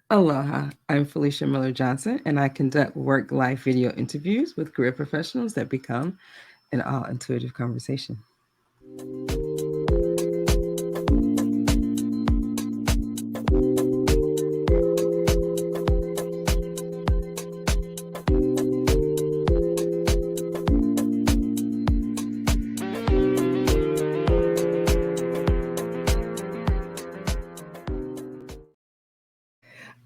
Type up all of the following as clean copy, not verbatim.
Aloha, I'm Felicia Miller Johnson, and I conduct work life video interviews with career professionals that become an all intuitive conversation.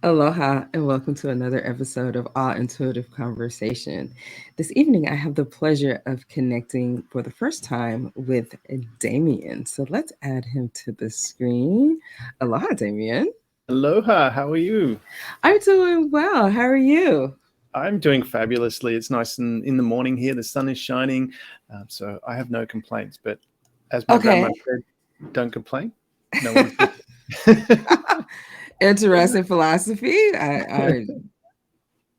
Aloha, and welcome to another episode of All Intuitive Conversation. This evening, I have the pleasure of connecting for the first time with Damian. So let's add him to the screen. Aloha, Damian. Aloha, how are you? I'm doing well. How are you? I'm doing fabulously. It's nice and in the morning here. The sun is shining, so I have no complaints. But as my grandma Okay. said, don't complain. No one's. Interesting philosophy. I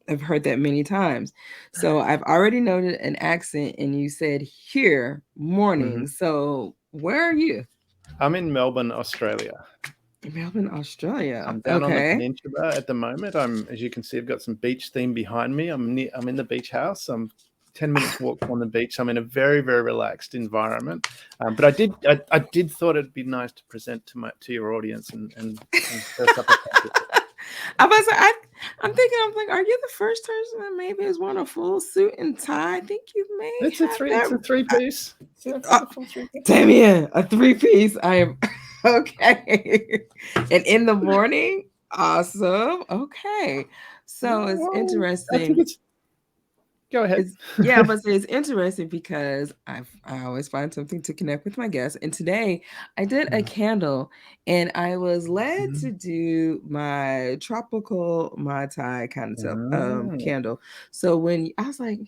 have heard that many times. So I've already noted an accent, and you said here Mhm. morning. So where are you? I'm in Melbourne, Australia. Melbourne, Australia. I'm down on the Okay. peninsula at the moment. As you can see, I've got some beach theme behind me. I'm in the beach house. I'm 10 minutes walk from the beach. I'm in a very, very relaxed environment. But I did thought it'd be nice to present to your audience and dress up appropriately. I was like, I'm thinking, I'm like, are you the first person that maybe has worn a full suit and tie? I think you may It's a three have piece. Yeah, I've that. got the full three piece. Damian, a three piece. I am okay. And in the morning, awesome. Okay. So it's Well, I think interesting. it's. Go ahead. It's yeah, I must say it's interesting because I always find something to connect with my guests. And today I did a candle, and I was led Mhm. to do my tropical Mai Tai kind of Oh. candle. So when I was like,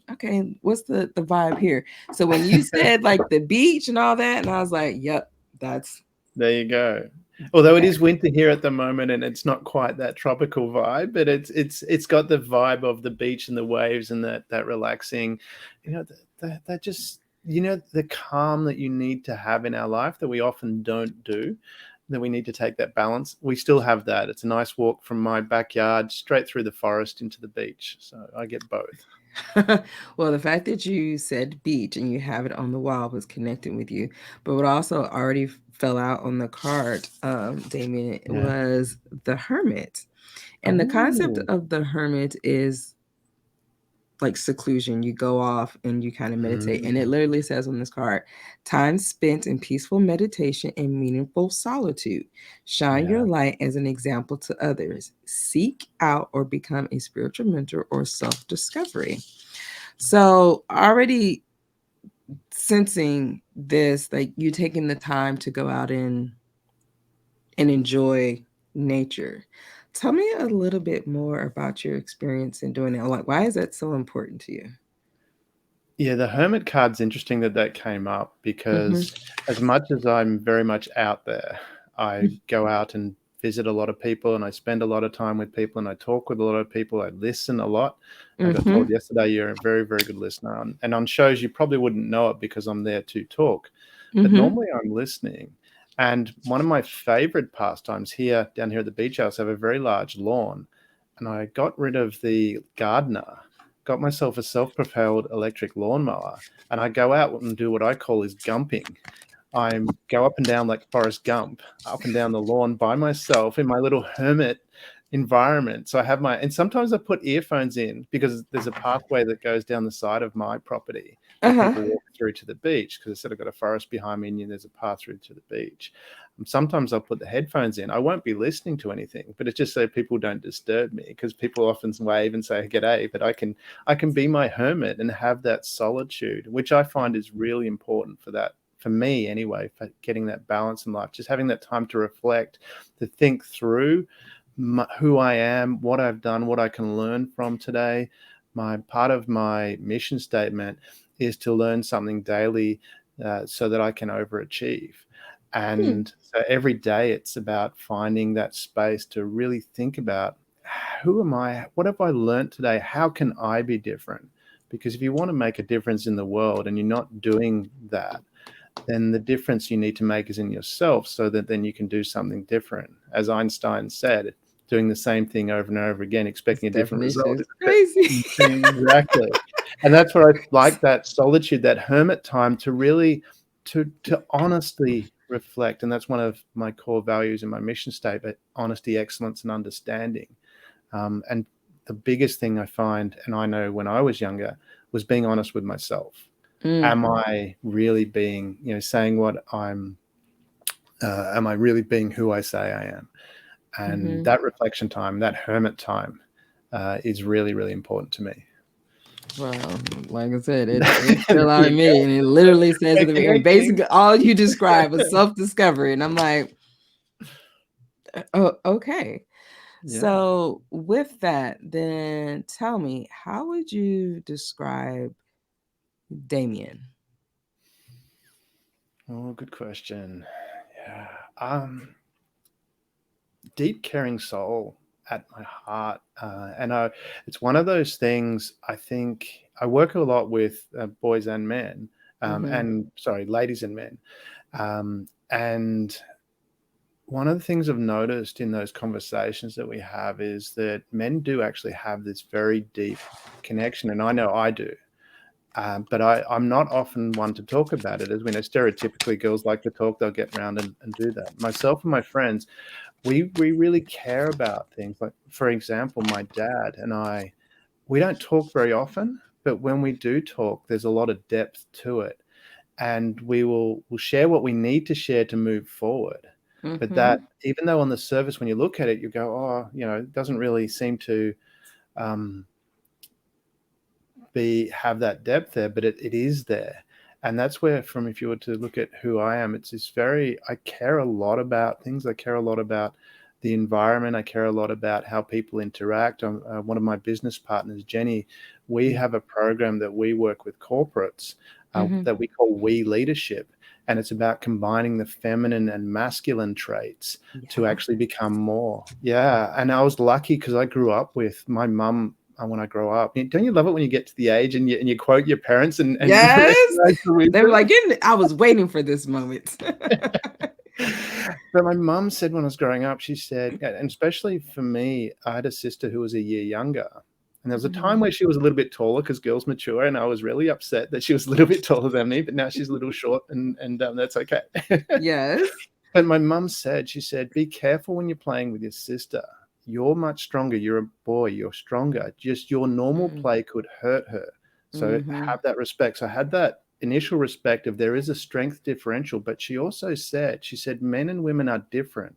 okay, what's the vibe here? So when you said like the beach and all that, and I was like, yep, that's There you go. Although it that. is winter here at the moment, and it's not quite that tropical vibe, but it's got the vibe of the beach and the waves and that relaxing, that just the calm that you need to have in our life that we often don't do. That we need to take that balance. We still have that. It's a nice walk from my backyard straight through the forest into the beach, so I get both. Well, the fact that you said beach and you have it on the wall was connecting with you, but what also already fell out on the card, Damien, Yeah. was the hermit. And the concept Oh. of the hermit is like seclusion. You go off and you kind of meditate. And it Mm. literally says on this card, time spent in peaceful meditation and meaningful solitude. Shine your Yeah. light as an example to others. Seek out or become a spiritual mentor or self discovery. So already sensing this, like you taking the time to go out and enjoy nature. Tell me a little bit more about your experience in doing that. Like, why is that so important to you? Yeah, the hermit card's interesting that came up Mm-hmm. because as much as I'm very much out there, I go out and visit a lot of people and I spend a lot of time with people and I talk with a lot of people. I listen a lot. I got Mm-hmm. told yesterday you're a very, very good listener. And on shows, you probably wouldn't know it because I'm there to talk. But Mm-hmm. normally I'm listening. And one of my favorite pastimes here, down here at the beach house, I have a very large lawn. And I got rid of the gardener, got myself a self-propelled electric lawnmower, and I go out and do what I call is gumping. I go up and down like Forrest Gump, up and down the lawn by myself in my little hermit environment. So I have and sometimes I put earphones in because there's a pathway that goes down the side of my property that Uh-huh. people walk through to the beach because I said I've got a forest behind me and there's a path through to the beach. And sometimes I'll put the headphones in. I won't be listening to anything, but it's just so people don't disturb me because people often wave and say g'day, but I can be my hermit and have that solitude, which I find is really important for me anyway, for getting that balance in life, just having that time to reflect, to think through who I am, what I've done, what I can learn from today. My part of my mission statement is to learn something daily so that I can overachieve. Hmm. And so every day it's about finding that space to really think about who am I? What have I learned today? How can I be different? Because if you want to make a difference in the world and you're not doing that, then the difference you need to make is in yourself so that then you can do something different. As Einstein said, doing the same thing over and over again, This expecting a different definition result. is crazy. Exactly. And that's where I like that solitude, that hermit time to really to honestly reflect. And that's one of my core values in my mission statement: honesty, excellence, and understanding. And the biggest thing I find, and I know when I was younger, was being honest with myself. Mm, Am I really being, saying what I'm, am I really being who I say I am? And hmm. that reflection time, that hermit time, is really, really important to me. Well, like I said, it There fell out of you me, and it literally says at go. the Thank beginning, you. basically all you describe was self-discovery, and I'm like, oh, okay. Yeah. So with that, then tell me, how would you describe Damien? Oh, good question. Yeah. Deep, caring soul at my heart, and it's one of those things. I think I work a lot with boys and men, Mm-hmm. and sorry, ladies and men, and one of the things I've noticed in those conversations that we have is that men do actually have this very deep connection, and I know I do. But I'm not often one to talk about it. As we know, stereotypically, girls like to talk, they'll get around and do that. Myself and my friends, we really care about things. Like, for example, my dad and I, we don't talk very often, but when we do talk, there's a lot of depth to it. And we'll share what we need to share to move forward. But Mm-hmm. that, even though on the surface, when you look at it, you go, oh, it doesn't really seem to um, be have that depth there, but it is there. And that's where, from if you were to look at who I am, it's this very, I care a lot about things. I care a lot about the environment. I care a lot about how people interact. One of my business partners, Jenny, we have a program that we work with corporates, Mm-hmm. that we call We Leadership. And it's about combining the feminine and masculine traits to Yeah. actually become more. Yeah. And I was lucky because I grew up with my mum. When I grow up, don't you love it when you get to the age and you quote your parents and you Yes. recognize the They were wisdom? like, I was waiting for this moment. But my mum said when I was growing up, she said, and especially for me, I had a sister who was a year younger. And there was a time Mhm. where she was a little bit taller because girls mature, and I was really upset that she was a little bit taller than me. But now she's a little short, and that's okay. Yes. But my mum said, she said, be careful when you're playing with your sister. You're much stronger. You're a boy. You're stronger. Just your normal Mm. play could hurt her. So Mhm. have that respect. So I had that initial respect of there is a strength differential. But she said, men and women are different.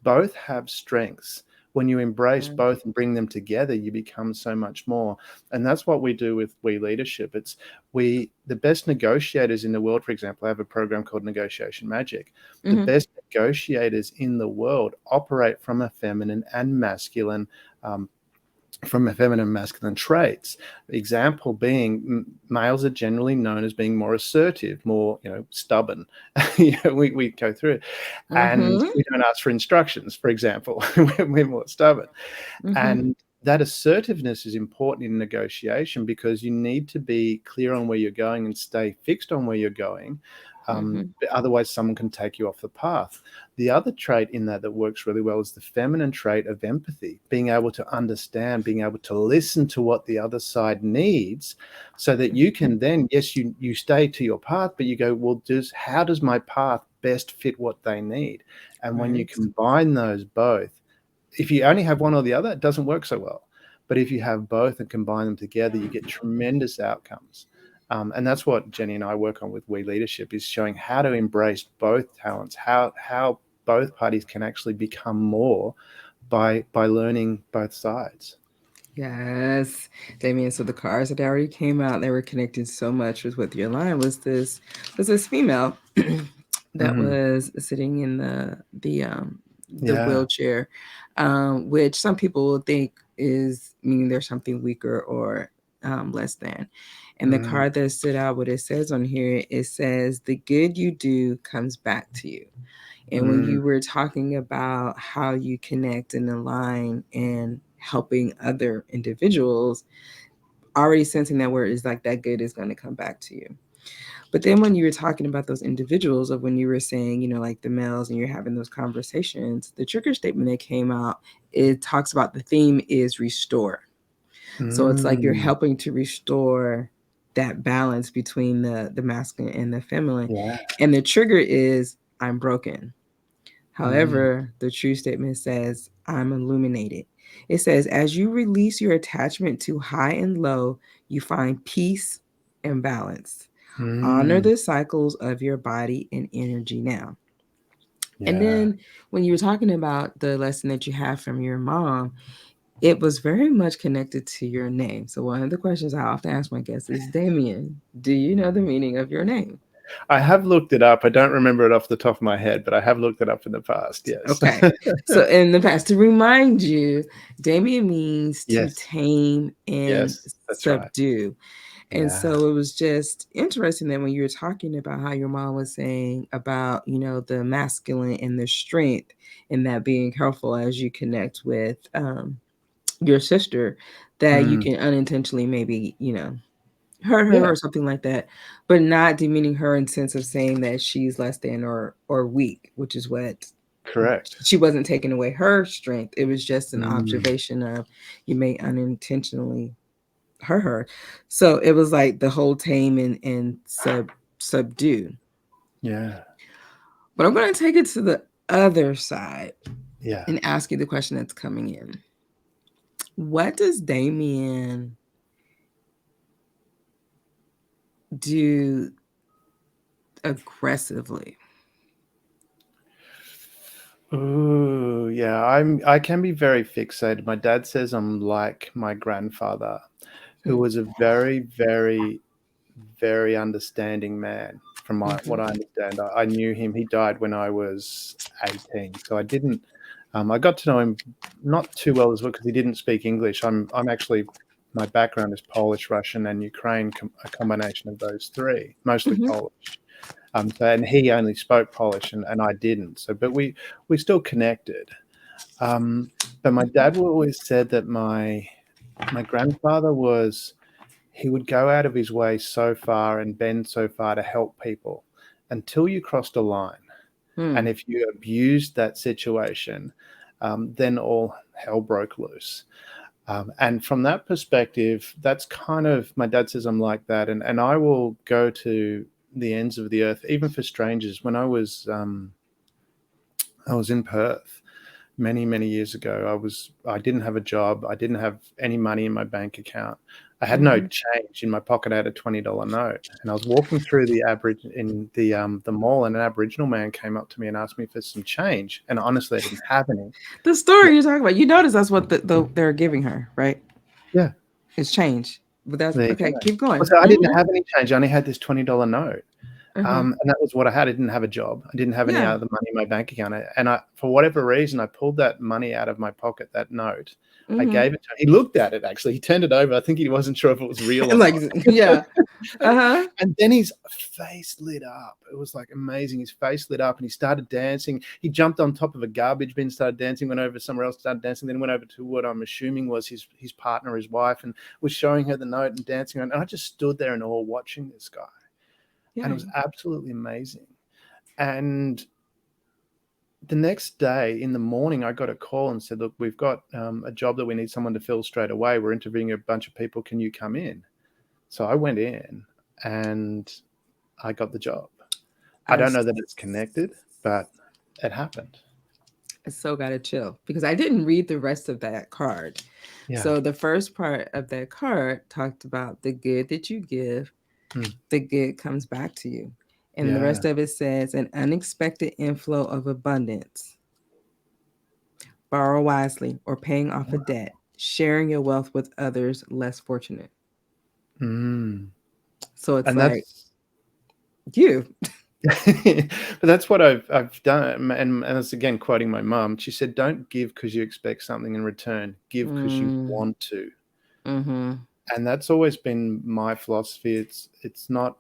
Both have strengths. When you embrace Right. both and bring them together, you become so much more. And that's what we do with We Leadership. It's the best negotiators in the world, for example, I have a program called Negotiation Magic. The Mhm. best negotiators in the world operate from a feminine and masculine um, from feminine and masculine traits. Example being, males are generally known as being more assertive, more stubborn. We go through it, and Mhm. we don't ask for instructions. For example, we're more stubborn, Mhm. and that assertiveness is important in negotiation because you need to be clear on where you're going and stay fixed on where you're going. Mhm. Otherwise, someone can take you off the path. The other trait in that works really well is the feminine trait of empathy, being able to understand, being able to listen to what the other side needs so that you can then, yes, you stay to your path, but you go, well, how does my path best fit what they need? And when you Right. combine those both, if you only have one or the other, it doesn't work so well. But if you have both and combine them together, you get tremendous outcomes. And that's what Jenny and I work on with We Leadership, is showing how to embrace both talents, how both parties can actually become more by learning both sides. Yes, Damien. So the cards that already came out, they were connected so much with what your line was this female that Hmm. was sitting in the Yeah. wheelchair, which some people will think is meaning there's something weaker or less than. And the Mm, card that stood out, what it says on here, it says the good you do comes back to you. And when mm, you were talking about how you connect and align and helping other individuals, already sensing that word is like that good is going to come back to you. But then when you were talking about those individuals, of when you were saying, like the males, and you're having those conversations, the trigger statement that came out, it talks about the theme is restore. So it's like you're Mm. helping to restore that balance between the masculine and the feminine. Yeah. And the trigger is I'm broken. Mm. However, the true statement says I'm illuminated. It says as you release your attachment to high and low, you find peace and balance. Honor Mm. the cycles of your body and energy now. And Yeah. then when you were talking about the lesson that you have from your mom, it was very much connected to your name. So one of the questions I often ask my guests is, Damian, do you know the meaning of your name? I have looked it up. I don't remember it off the top of my head, but I have looked it up in the past. Yes. Okay. So in the past, to remind you, Damien means to Yes. tame and Yes. That's right. subdue. And Yeah. so it was just interesting that when you were talking about how your mom was saying about, the masculine and the strength, and that being helpful as you connect with your sister, that you Mm. can unintentionally maybe, hurt her Yeah. or something like that, but not demeaning her in sense of saying that she's less than or weak, which is what Correct. she wasn't taking away her strength. It was just an Mm. observation of you may unintentionally hurt her. So it was like the whole tame and subdue. Yeah. But I'm going to take it to the other side Yeah. and ask you the question that's coming in. What does Damien do aggressively? Ooh, yeah. I can be very fixated. My dad says I'm like my grandfather, who Hmm. was a very, very, very understanding man. From what Mm-hmm. I understand, I knew him. He died when I was 18, so I didn't. I got to know him not too well as well because he didn't speak English. I'm actually my background is Polish, Russian, and Ukraine, a combination of those three, mostly Mm-hmm. Polish. So, and he only spoke Polish, and I didn't. So, but we still connected. Um, but my dad always said that my grandfather was he would go out of his way so far and bend so far to help people until you crossed a line. And Hmm. if you abused that situation, then all hell broke loose. And from that perspective, that's kind of my dad says I'm like that, and I will go to the ends of the earth, even for strangers. When I was in Perth many many years ago. I didn't have a job. I didn't have any money in my bank account. I had no Mm-hmm. change in my pocket. I had a $20 note, and I was walking through the mall, and an Aboriginal man came up to me and asked me for some change. And honestly, I didn't have any. The story you're talking about, you notice that's what they're giving her, right? Yeah, It's change. But that's there you go. okay. Keep Well, going. so I didn't Mm-hmm. have any change. I only had this $20 note. Uh-huh. And that was what I had. I didn't have a job. I didn't have any Yeah. other money in my bank account. And for whatever reason, I pulled that money out of my pocket, that note. I Mm-hmm. gave it to him. He looked at it, actually. He turned it over. I think he wasn't sure if it was real or Like, not. yeah. Uh-huh. And then his face lit up. It was like amazing. His face lit up and he started dancing. He jumped on top of a garbage bin, started dancing, went over somewhere else, started dancing, then went over to what I'm assuming was his partner, his wife, and was showing her the note and dancing around. And I just stood there in awe watching this guy. And it Yeah. was absolutely amazing. And the next day in the morning, I got a call and said, "Look, we've got a job that we need someone to fill straight away. We're interviewing a bunch of people. Can you come in?" So I went in and I got the job. I I don't know that it's connected, but it happened. so gotta chill because I didn't read the rest of that card. Yeah. So the first part of that card talked about the good that you give, Mm. the good comes back to you. And the Yeah. rest of it says an unexpected inflow of abundance. Borrow wisely or paying off a debt, sharing your wealth with others less fortunate. Mm. So it's And like that's you. but that's what I've done. And it's again quoting my mum. She said, "Don't give because you expect something in return. Give because you Mm, want to." mm-hmm. And that's always been my philosophy. It's not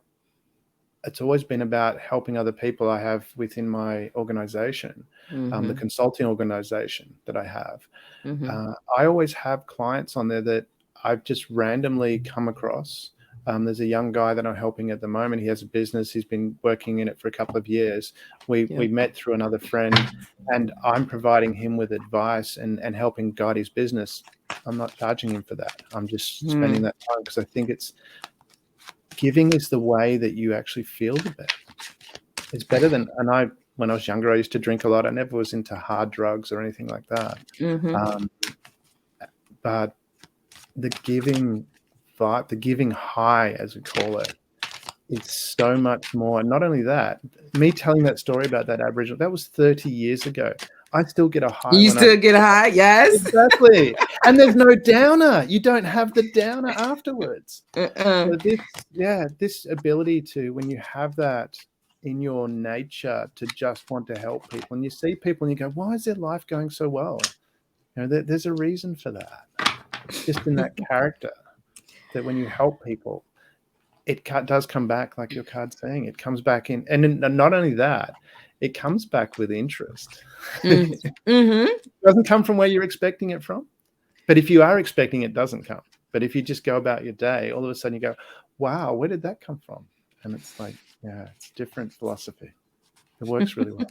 it's always been about helping other people I have within my organization, the Mm-hmm. consulting organization that I have. Mm-hmm. I always have clients on there that I've just randomly come across. There's a young guy that I'm helping at the moment. He has a business. He's been working in it for a couple of years. Yeah. We met through another friend, and I'm providing him with advice and helping guide his business. I'm not charging him for that. I'm just spending that time because I think it's giving is the way that you actually feel the best. It's better than, and when I was younger, I used to drink a lot. I never was into hard drugs or anything like that. Mm-hmm. Um, but the giving vibe, the giving high, as we call it, it's so much more. And not only that, me telling that story about that Aboriginal, that was 30 years ago. I still get a high You when I still get high, yes. exactly. And there's no downer. You don't have the downer afterwards. Uh-uh. So this ability to, when you have that in your nature, to just want to help people, and you see people and you go, why is their life going so well? There's a reason for that. It's just in that character that when you help people, it does come back, like your card's saying. It comes back in, and not only that, it comes back with interest. Mm-hmm. It doesn't come from where you're expecting it from. But if you are expecting, it doesn't come. But if you just go about your day, all of a sudden you go, wow, where did that come from? And it's like, yeah, it's a different philosophy. It works really well.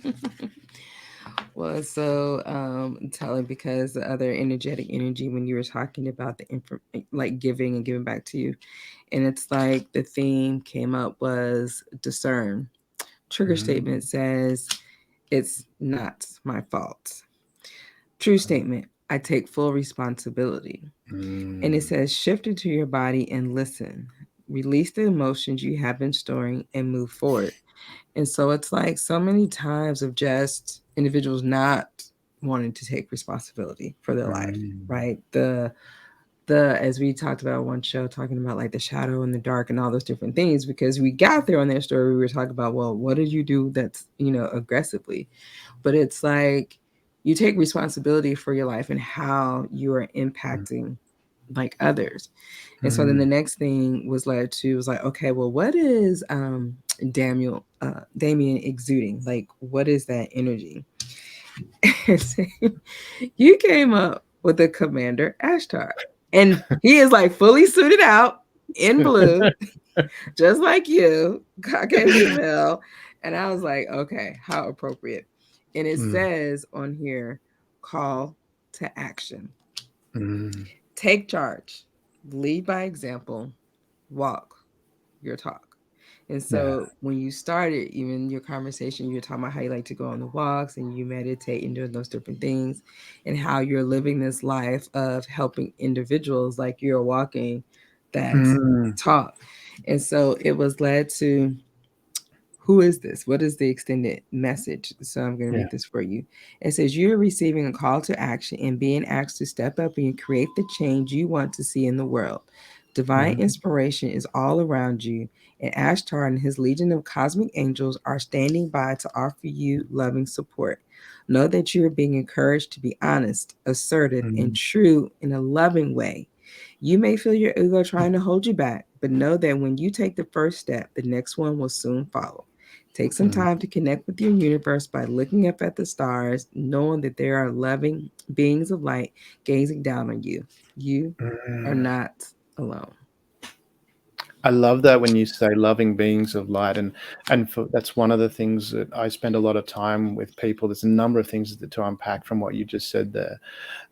Well, it's so telling because the other energetic energy when you were talking about the like giving and giving back to you, and it's like the theme came up was discern. Trigger statement says it's not my fault. True statement, I take full responsibility. And it Mm. says shift into your body and listen. Release the emotions you have been storing and move forward. And so it's like so many times of just individuals not wanting to take responsibility for their life, Mm. right? The as we talked about one show talking about like the shadow and the dark and all those different things, because we got there on their story, we were talking about, well, what did you do that's, aggressively? But it's like you take responsibility for your life and how you are impacting like others. And so then the Mm. next thing was led to was like, okay, well, what is Damian exuding? Like, what is that energy? You came up with the Commander Ashtar. And he is like fully suited out in blue, just like you, Caucasian male. And I was like, okay, how appropriate. And it Mm. says on here, call to action. Mm. Take charge, lead by example, walk your talk. And Yeah. so when you started, even your conversation, you were talking about how you like to go on the walks and you meditate and doing those different things, and how you're living this life of helping individuals like you're walking that Mm. talk. And so it was led to, who is this? What is the extended message? So I'm going to Yeah. read this for you. It says, you're receiving a call to action and being asked to step up and create the change you want to see in the world. Divine Mm. inspiration is all around you, and Ashtar and his legion of cosmic angels are standing by to offer you loving support. Know that you are being encouraged to be honest, assertive, and Mm. true in a loving way. You may feel your ego trying to hold you back, but know that when you take the first step, the next one will soon follow. Take some Mm. time to connect with your universe by looking up at the stars, knowing that there are loving beings of light gazing down on you. You are Mm. not alone. I love that when you say loving beings of light, that's one of the things that I spend a lot of time with people. There's a number of things to unpack from what you just said there,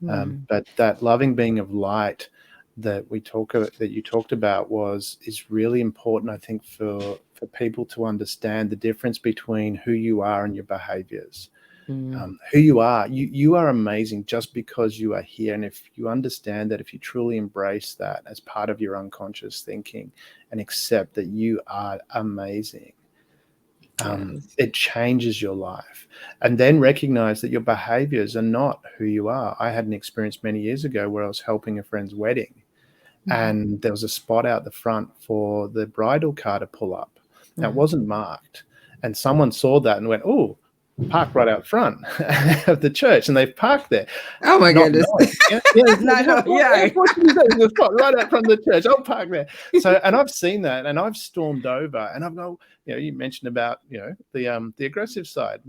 Mm, but that loving being of light that you talked about is really important. I think for people to understand the difference between who you are and your behaviors. mm, Who you are. You are amazing just because you are here. And if you understand that, if you truly embrace that as part of your unconscious thinking and accept that you are amazing, yes. it changes your life. And then recognize that your behaviors are not who you are. I had an experience many years ago where I was helping a friend's wedding, Mm, and there was a spot out the front for the bridal car to pull up. Now, it mm. wasn't marked. And someone saw that and went, oh, park right out front of the church, and they've parked there, Oh my not goodness. knowing. Yeah, yeah. It's like, Not know. Yeah. of course there's a spot right out front of the church. I'll park there. So, and I've seen that, and I've stormed over, and I've go. You mentioned about the aggressive side.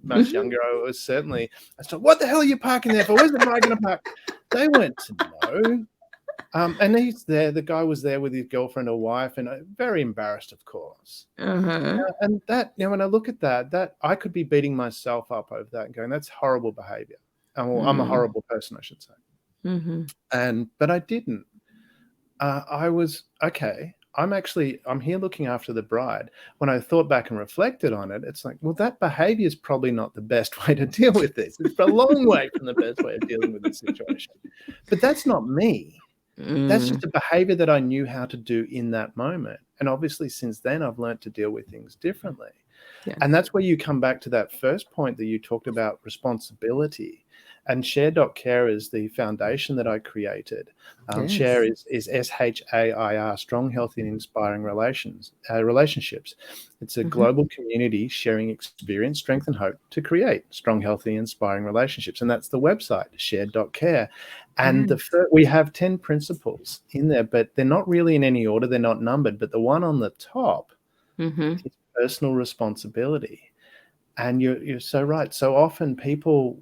Much Mhm. younger, I was certainly. I said, "What the hell are you parking there for? Where's the guy going to park?" They went to know. And he's there. The guy was there with his girlfriend or wife, and very embarrassed, of course. Uh-huh. And that, when I look at that, that I could be beating myself up over that and going, "That's horrible behavior." Well, I'm a Mm. horrible person, I should say. Mm-hmm. But I didn't. I was okay. I'm here looking after the bride. When I thought back and reflected on it, it's like, well, that behavior is probably not the best way to deal with this. It's a long way from the best way of dealing with this situation. But that's not me. That's Mm. just a behavior that I knew how to do in that moment. And obviously, since then, I've learned to deal with things differently. Yes. And that's where you come back to that first point that you talked about, responsibility. And Share.care is the foundation that I created. Share Yes. is SHAIR, Strong, Healthy, and Inspiring Relationships. It's a Mm-hmm. global community sharing experience, strength, and hope to create strong, healthy, inspiring relationships. And that's the website, Share.care. And Yes. we have 10 principles in there, but they're not really in any order. They're not numbered. But the one on the top Mm-hmm. is personal responsibility. And you're so right. So often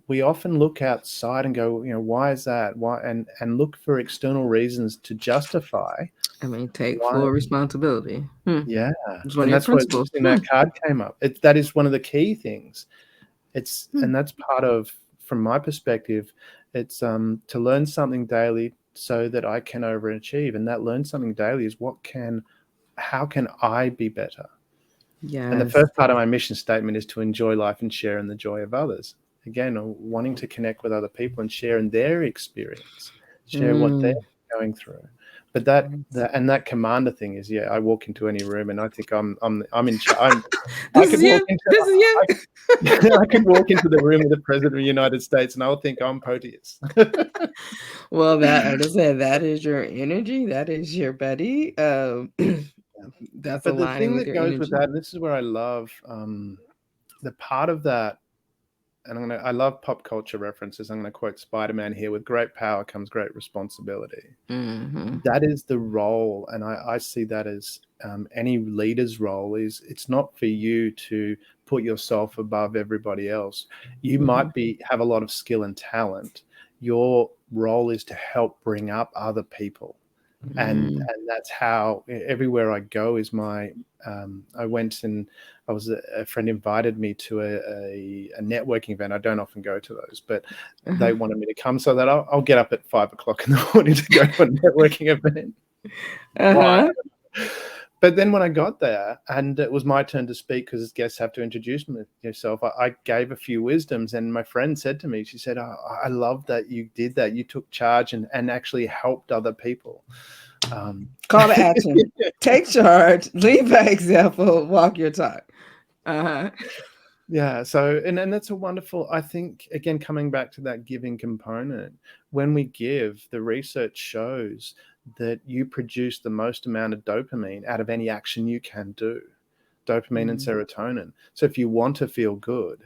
we often look outside and go, why is that? Why? And look for external reasons to justify I mean, take why. full responsibility. Yeah. It's one of And your that's why it's principles. interesting that card came up. That is one of the key things. Hmm. And that's part of, from my perspective, it's to learn something daily so that I can overachieve. And that learn something daily is how can I be better? And the Yes. first part of my mission statement is to enjoy life and share in the joy of others. Again, wanting to connect with other people and share in their experience, share what they're Mm. going through. But Yes. that commander thing is, I walk into any room and I think I'm in charge. I This is could walk you. into This is you. I, I could walk into the room with the president of the United States and I'll think I'm Proteus. Well, that, like I said, that is your energy. That is your buddy. That's But the aligning thing with that your goes with energy. that, and this is where I love the part of that. And I love pop culture references. I'm going to quote Spider-Man here: "With great power comes great responsibility." Mm-hmm. That is the role, and I see that as any leader's role. Is it's not for you to put yourself above everybody else. You Mm-hmm. might have a lot of skill and talent. Your role is to help bring up other people, Mm. and that's how everywhere I go is my. I went and a friend invited me to a networking event. I don't often go to those, but they Uh-huh. wanted me to come so that I'll get up at 5 o'clock in the morning to go to a networking event. Why? Uh-huh. But then when I got there and it was my turn to speak because guests have to introduce yourself, I gave a few wisdoms and my friend said to me, she said, I love that you did that. You took charge and actually helped other people. Call to action. Take charge. Lead by example. Walk your talk. Uh-huh. Yeah. So, and that's a wonderful, I think, again, coming back to that giving component, when we give, the research shows that you produce the most amount of dopamine out of any action you can do, dopamine and Mm. serotonin. So if you want to feel good,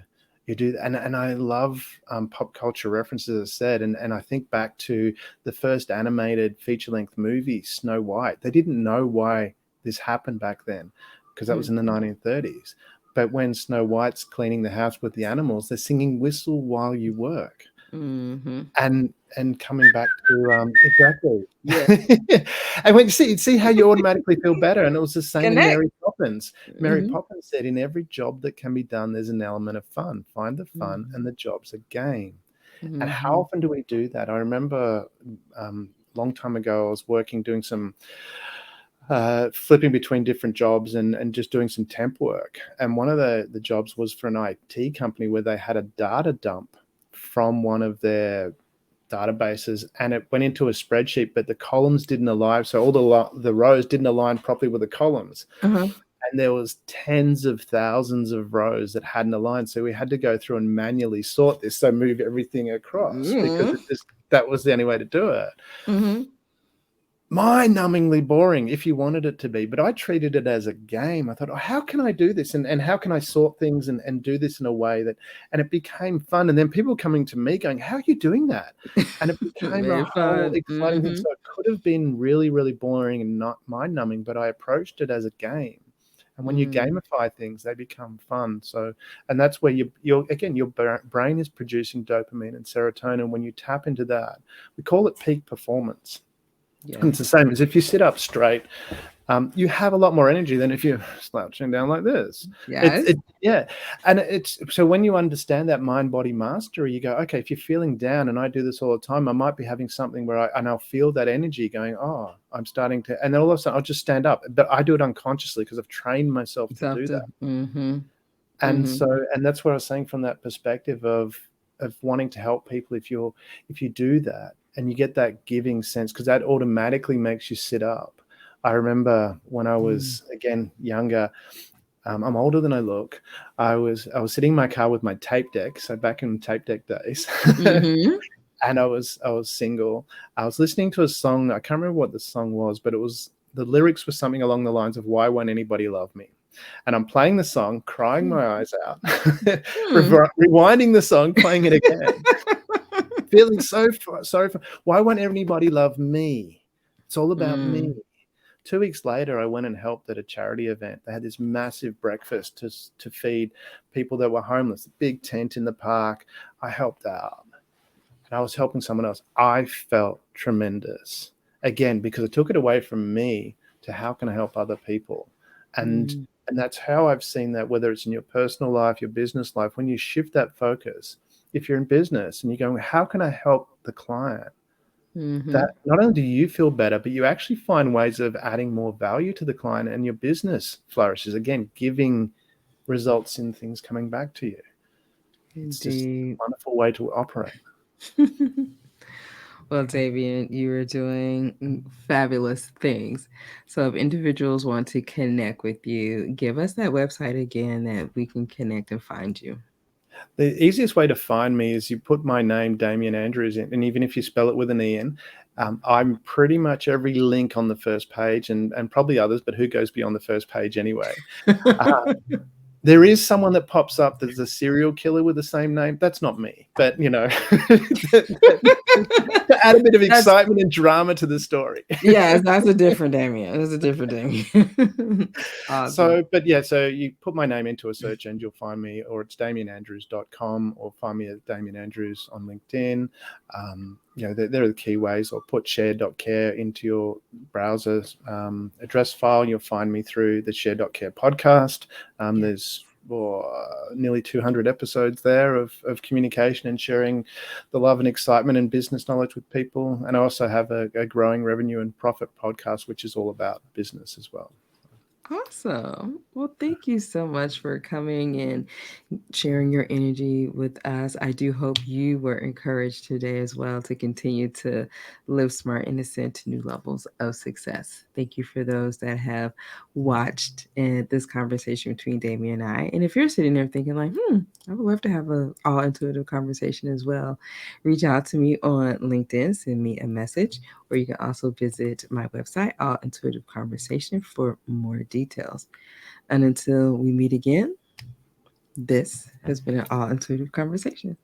you do. And I love pop culture references, as I said, and I think back to the first animated feature-length movie, Snow White. They didn't know why this happened back then because that was in the 1930s. But when Snow White's cleaning the house with the animals, they're singing "Whistle While You Work," Mm-hmm. and coming back to exactly. Yeah. And when you see how you automatically feel better, and it was the same in Connect. Mary Poppins. Mary Mm-hmm. Poppins said, "In every job that can be done, there's an element of fun. Find the fun, and the job's a game." And how Mm-hmm. often do we do that? I remember long time ago, I was working doing some flipping between different jobs and just doing some temp work. And one of the jobs was for an IT company where they had a data dump from one of their databases and it went into a spreadsheet, but the columns didn't align. So all the rows didn't align properly with the columns. Uh-huh. And there was tens of thousands of rows that hadn't aligned. So we had to go through and manually sort this. So move everything across because Mm-hmm. that was the only way to do it. Mm-hmm. Mind-numbingly boring if you wanted it to be, but I treated it as a game. I thought, how can I do this and how can I sort things and do this in a way that, and it became fun. And then people coming to me going, how are you doing that? And it became a Very whole fun. exciting thing. Mm-hmm. So it could have been really, really boring and not mind-numbing, but I approached it as a game. And when you Mm. gamify things, they become fun. So, and that's where you're again, your brain is producing dopamine and serotonin. When you tap into that, we call it peak performance. Yeah. And it's the same as if you sit up straight, you have a lot more energy than if you're slouching down like this. Yes. Yeah, and it's so when you understand that mind body mastery, you go, okay, if you're feeling down, and I do this all the time, I might be having something where I'll feel that energy going, oh, I'm starting to, and then all of a sudden I'll just stand up, but I do it unconsciously because I've trained myself to Self do to. that. Mm-hmm. And Mm-hmm. so, and that's what I was saying from that perspective of wanting to help people. If you do that and you get that giving sense, because that automatically makes you sit up. I remember when I was again younger, I'm older than I look. I was sitting in my car with my tape deck. So back in tape deck days, Mm-hmm. and I was single. I was listening to a song. I can't remember what the song was, but it was the lyrics were something along the lines of "Why won't anybody love me?" And I'm playing the song, crying my eyes out, Hmm. rewinding the song, playing it again, feeling so sorry for. Why won't anybody love me? It's all about me. Mm. 2 weeks later, I went and helped at a charity event. They had this massive breakfast to feed people that were homeless, a big tent in the park. I helped out and I was helping someone else. I felt tremendous again because it took it away from me to how can I help other people. And Mm. and that's how I've seen that, whether it's in your personal life, your business life, when you shift that focus, if you're in business and you're going, how can I help the client? Mm-hmm. That not only do you feel better, but you actually find ways of adding more value to the client and your business flourishes. Again, giving results in things coming back to you. It's just a Indeed. wonderful way to operate. Well, Davian, you are doing fabulous things. So, if individuals want to connect with you, give us that website again that we can connect and find you. The easiest way to find me is you put my name, Damian Andrews, in, and even if you spell it with an E in, I'm pretty much every link on the first page and probably others, but who goes beyond the first page anyway? Uh, there is someone that pops up that's a serial killer with the same name. That's not me, but to add a bit of That's excitement and drama to the story. yes, that's a different Damien. That's a different Damien. Awesome. So, but yeah, so you put my name into a search and you'll find me, or it's damianandrews.com, or find me at Damian Andrews on LinkedIn. There are the key ways, or put share.care into your browser address file. You'll find me through the share.care podcast. Yeah. There's nearly 200 episodes there of communication and sharing the love and excitement and business knowledge with people. And I also have a growing revenue and profit podcast, which is all about business as well. Awesome. Well, thank you so much for coming and sharing your energy with us. I do hope you were encouraged today as well to continue to live smart and ascend to new levels of success. Thank you for those that have watched this conversation between Damien and I. And if you're sitting there thinking like, I would love to have a all intuitive conversation as well, reach out to me on LinkedIn, send me a message, or you can also visit my website, All Intuitive Conversation, for more details. And until we meet again, this has been an all intuitive conversation.